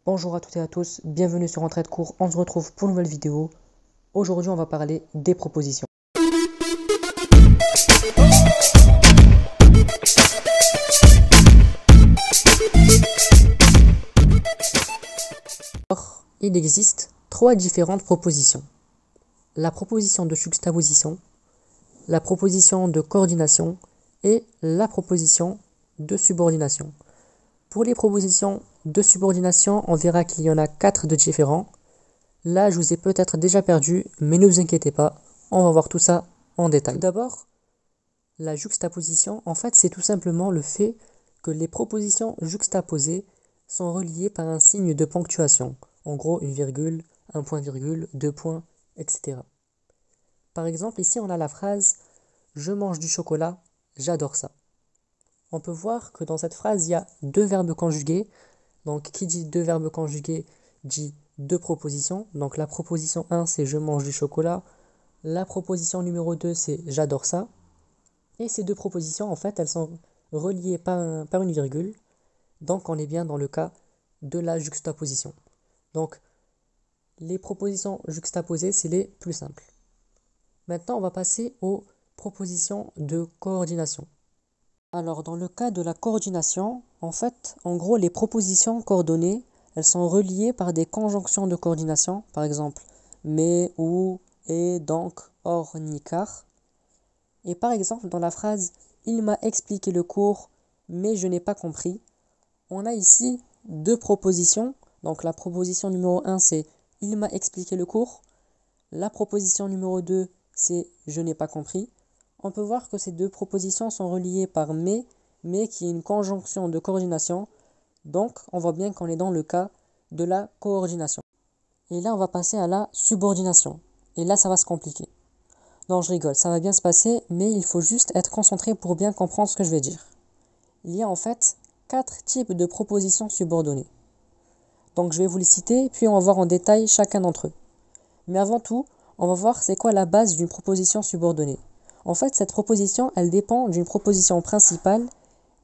Bonjour à toutes et à tous, bienvenue sur Entrée de cours, on se retrouve pour une nouvelle vidéo. Aujourd'hui on va parler des propositions. Alors, il existe trois différentes propositions. La proposition de juxtaposition, la proposition de coordination et la proposition de subordination. Pour les propositions de subordination, on verra qu'il y en a 4 de différents. Là, je vous ai peut-être déjà perdu, mais ne vous inquiétez pas, on va voir tout ça en détail. D'abord, la juxtaposition, en fait, c'est tout simplement le fait que les propositions juxtaposées sont reliées par un signe de ponctuation. En gros, une virgule, un point-virgule, deux points, etc. Par exemple, ici, on a la phrase « Je mange du chocolat, j'adore ça ». On peut voir que dans cette phrase, il y a deux verbes conjugués. Donc, qui dit deux verbes conjugués dit deux propositions. Donc, la proposition 1, c'est « Je mange du chocolat ». La proposition numéro 2, c'est « J'adore ça ». Et ces deux propositions, en fait, elles sont reliées par une virgule. Donc, on est bien dans le cas de la juxtaposition. Donc, les propositions juxtaposées, c'est les plus simples. Maintenant, on va passer aux propositions de coordination. Alors, dans le cas de la coordination, en fait, en gros, les propositions coordonnées, elles sont reliées par des conjonctions de coordination. Par exemple, mais, ou, et, donc, or, ni, car. Et par exemple, dans la phrase « Il m'a expliqué le cours, mais je n'ai pas compris », on a ici deux propositions. Donc la proposition numéro 1, c'est « Il m'a expliqué le cours ». La proposition numéro 2, c'est « Je n'ai pas compris ». On peut voir que ces deux propositions sont reliées par « mais », qui est une conjonction de coordination. Donc, on voit bien qu'on est dans le cas de la coordination. Et là, on va passer à la subordination. Et là, ça va se compliquer. Non, je rigole, ça va bien se passer, mais il faut juste être concentré pour bien comprendre ce que je vais dire. Il y a en fait 4 types de propositions subordonnées. Donc je vais vous les citer, puis on va voir en détail chacun d'entre eux. Mais avant tout, on va voir c'est quoi la base d'une proposition subordonnée. En fait, cette proposition, elle dépend d'une proposition principale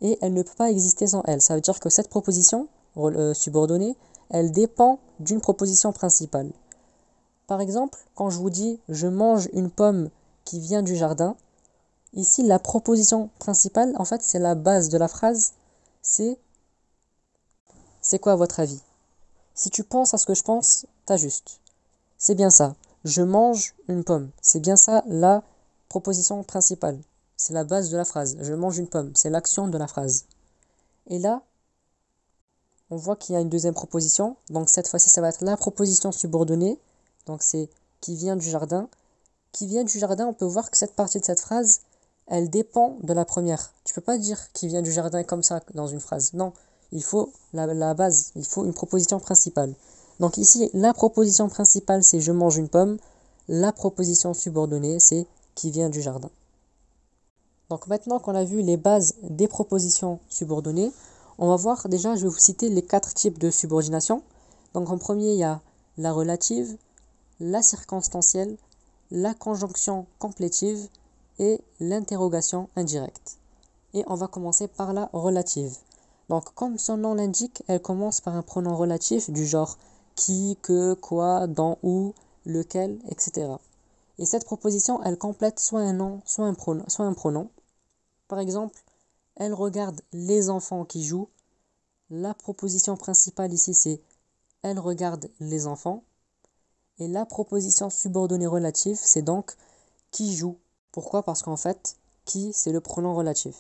et elle ne peut pas exister sans elle. Ça veut dire que cette proposition subordonnée, elle dépend d'une proposition principale. Par exemple, quand je vous dis « je mange une pomme qui vient du jardin », ici la proposition principale, en fait c'est la base de la phrase, c'est quoi à votre avis? Si tu penses à ce que je pense, t'as juste. C'est bien ça, je mange une pomme, c'est bien ça la proposition principale. C'est la base de la phrase, je mange une pomme, c'est l'action de la phrase. Et là, on voit qu'il y a une deuxième proposition, donc cette fois-ci ça va être la proposition subordonnée. Donc c'est qui vient du jardin. Qui vient du jardin, on peut voir que cette partie de cette phrase, elle dépend de la première. Tu peux pas dire qui vient du jardin comme ça dans une phrase. Non, il faut la base, il faut une proposition principale. Donc ici, la proposition principale, c'est je mange une pomme. La proposition subordonnée, c'est qui vient du jardin. Donc maintenant qu'on a vu les bases des propositions subordonnées, on va voir déjà, je vais vous citer les 4 types de subordination. Donc en premier, il y a la relative, la circonstancielle, la conjonction complétive et l'interrogation indirecte. Et on va commencer par la relative. Donc comme son nom l'indique, elle commence par un pronom relatif du genre qui, que, quoi, dans, où, lequel, etc. Et cette proposition, elle complète soit un nom, soit un pronom. Par exemple, elle regarde les enfants qui jouent. La proposition principale ici, c'est elle regarde les enfants. Et la proposition subordonnée relative, c'est donc qui joue. Pourquoi? Parce qu'en fait, qui, c'est le pronom relatif.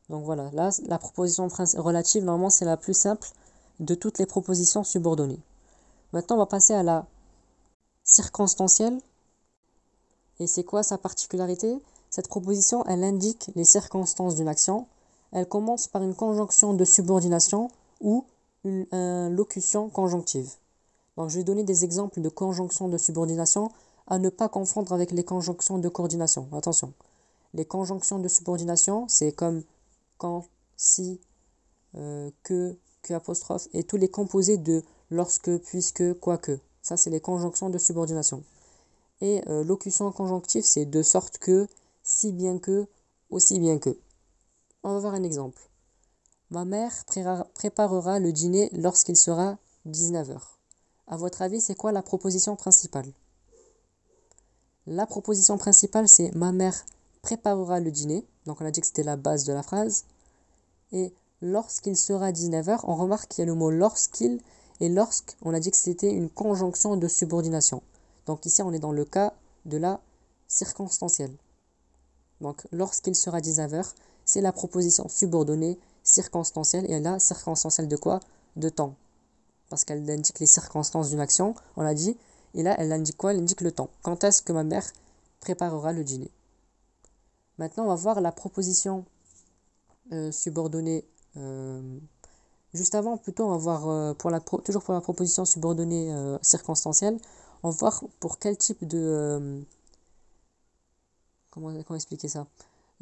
Donc voilà, là, la proposition relative, normalement, c'est la plus simple de toutes les propositions subordonnées. Maintenant, on va passer à la circonstancielle. Et c'est quoi sa particularité? Cette proposition, elle indique les circonstances d'une action. Elle commence par une conjonction de subordination ou une locution conjonctive. Donc, je vais donner des exemples de conjonctions de subordination à ne pas confondre avec les conjonctions de coordination. Attention, les conjonctions de subordination, c'est comme quand, si, que apostrophe, et tous les composés de lorsque, puisque, quoique. Ça, c'est les conjonctions de subordination. Et locution conjonctive, c'est de sorte que, si bien que, aussi bien que. On va voir un exemple. Ma mère préparera le dîner lorsqu'il sera 19 heures. À votre avis, c'est quoi la proposition principale? La proposition principale, c'est ma mère préparera le dîner. Donc on a dit que c'était la base de la phrase. Et lorsqu'il sera 19 heures, on remarque qu'il y a le mot lorsqu'il et lorsque, on a dit que c'était une conjonction de subordination. Donc ici, on est dans le cas de la circonstancielle. Donc lorsqu'il sera 19 heures, c'est la proposition subordonnée circonstancielle. Et là, circonstancielle de quoi? De temps. Parce qu'elle indique les circonstances d'une action, on l'a dit. Et là, elle indique quoi? Elle indique le temps. Quand est-ce que ma mère préparera le dîner? Maintenant, on va voir la proposition subordonnée. Juste avant, plutôt, on va voir toujours pour la proposition subordonnée circonstancielle, on va voir pour quel type de... comment expliquer ça?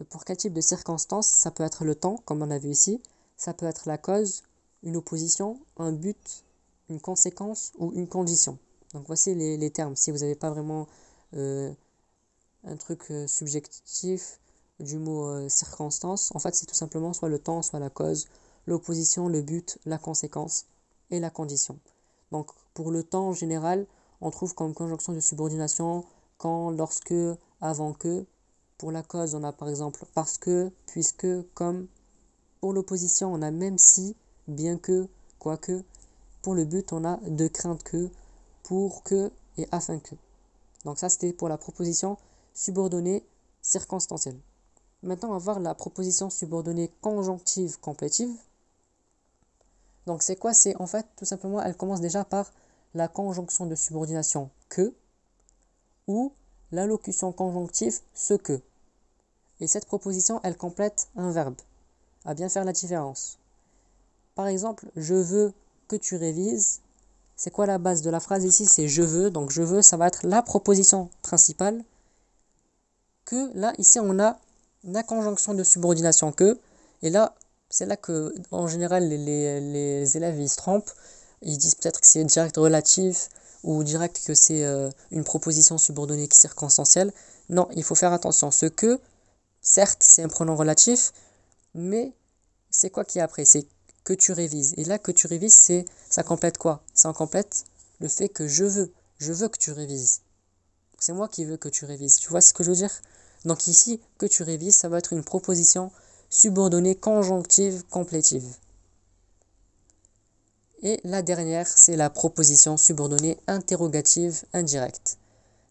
Pour quel type de circonstance, ça peut être le temps, comme on a vu ici, ça peut être la cause, une opposition, un but, une conséquence ou une condition. Donc voici les termes. Si vous n'avez pas vraiment un truc subjectif du mot circonstance, en fait c'est tout simplement soit le temps, soit la cause, l'opposition, le but, la conséquence et la condition. Donc pour le temps en général, on trouve comme conjonction de subordination quand, lorsque, avant que. Pour la cause, on a par exemple parce que, puisque, comme. Pour l'opposition, on a même si, bien que, quoique. Pour le but, on a de crainte que, pour que et afin que. Donc ça, c'était pour la proposition subordonnée circonstancielle. Maintenant, on va voir la proposition subordonnée conjonctive complétive. Donc c'est quoi? C'est en fait, tout simplement, elle commence déjà par la conjonction de subordination que ou l'allocution conjonctive ce que. Et cette proposition, elle complète un verbe. À bien faire la différence. Par exemple, je veux que tu révises. C'est quoi la base de la phrase ici? C'est je veux. Donc je veux, ça va être la proposition principale. Que là, ici, on a la conjonction de subordination que. Et là, c'est là que, en général, les élèves, ils se trompent. Ils disent peut-être que c'est direct relatif ou direct que c'est une proposition subordonnée qui est circonstancielle. Non, il faut faire attention. Ce que, certes, c'est un pronom relatif, mais c'est quoi qui est après? C'est que tu révises. Et là, que tu révises, ça complète quoi? Ça complète le fait que je veux. Je veux que tu révises. C'est moi qui veux que tu révises. Tu vois ce que je veux dire? Donc ici, que tu révises, ça va être une proposition subordonnée conjonctive complétive. Et la dernière, c'est la proposition subordonnée interrogative indirecte.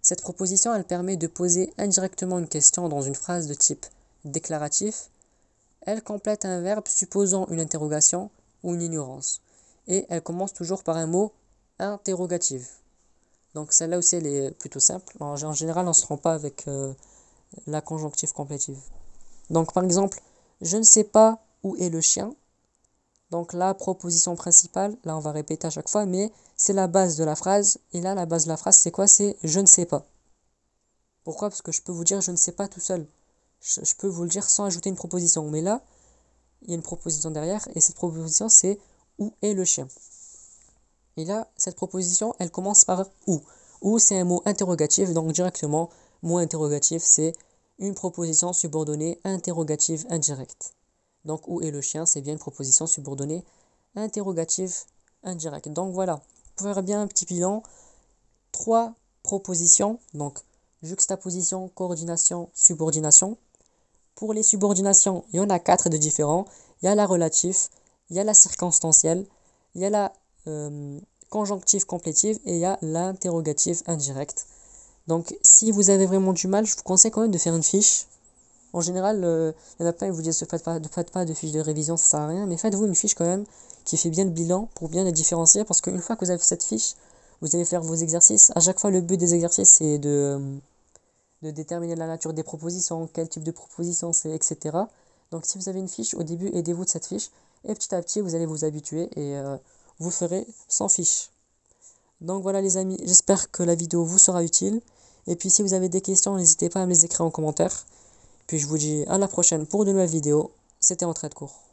Cette proposition, elle permet de poser indirectement une question dans une phrase de type déclaratif. Elle complète un verbe supposant une interrogation ou une ignorance. Et elle commence toujours par un mot interrogatif. Donc celle-là aussi, elle est plutôt simple. En général, on ne se rend pas avec la conjonctive complétive. Donc par exemple, je ne sais pas où est le chien. Donc la proposition principale, là on va répéter à chaque fois, mais c'est la base de la phrase. Et là, la base de la phrase, c'est quoi? C'est je ne sais pas. Pourquoi? Parce que je peux vous dire je ne sais pas tout seul. Je peux vous le dire sans ajouter une proposition. Mais là, il y a une proposition derrière. Et cette proposition, c'est où est le chien? Et là, cette proposition, elle commence par où. Où, c'est un mot interrogatif. Donc directement, mot interrogatif, c'est une proposition subordonnée interrogative indirecte. Donc où est le chien? C'est bien une proposition subordonnée interrogative indirecte. Donc voilà, pour faire bien un petit bilan, 3 propositions. Donc juxtaposition, coordination, subordination. Pour les subordinations, il y en a 4 de différents. Il y a la relatif, il y a la circonstancielle, il y a la conjonctive complétive et il y a l'interrogative indirecte. Donc si vous avez vraiment du mal, je vous conseille quand même de faire une fiche. En général, il y en a plein qui vous disent ne faites pas de fiche de révision, ça sert à rien, mais faites-vous une fiche quand même qui fait bien le bilan pour bien les différencier, parce qu'une fois que vous avez cette fiche, vous allez faire vos exercices. À chaque fois, le but des exercices, c'est de déterminer la nature des propositions, quel type de proposition c'est, etc. Donc si vous avez une fiche, au début, aidez-vous de cette fiche, et petit à petit, vous allez vous habituer, et vous ferez sans fiche. Donc voilà les amis, j'espère que la vidéo vous sera utile, et puis si vous avez des questions, n'hésitez pas à me les écrire en commentaire. Puis je vous dis à la prochaine pour de nouvelles vidéos. C'était Entrée de cours.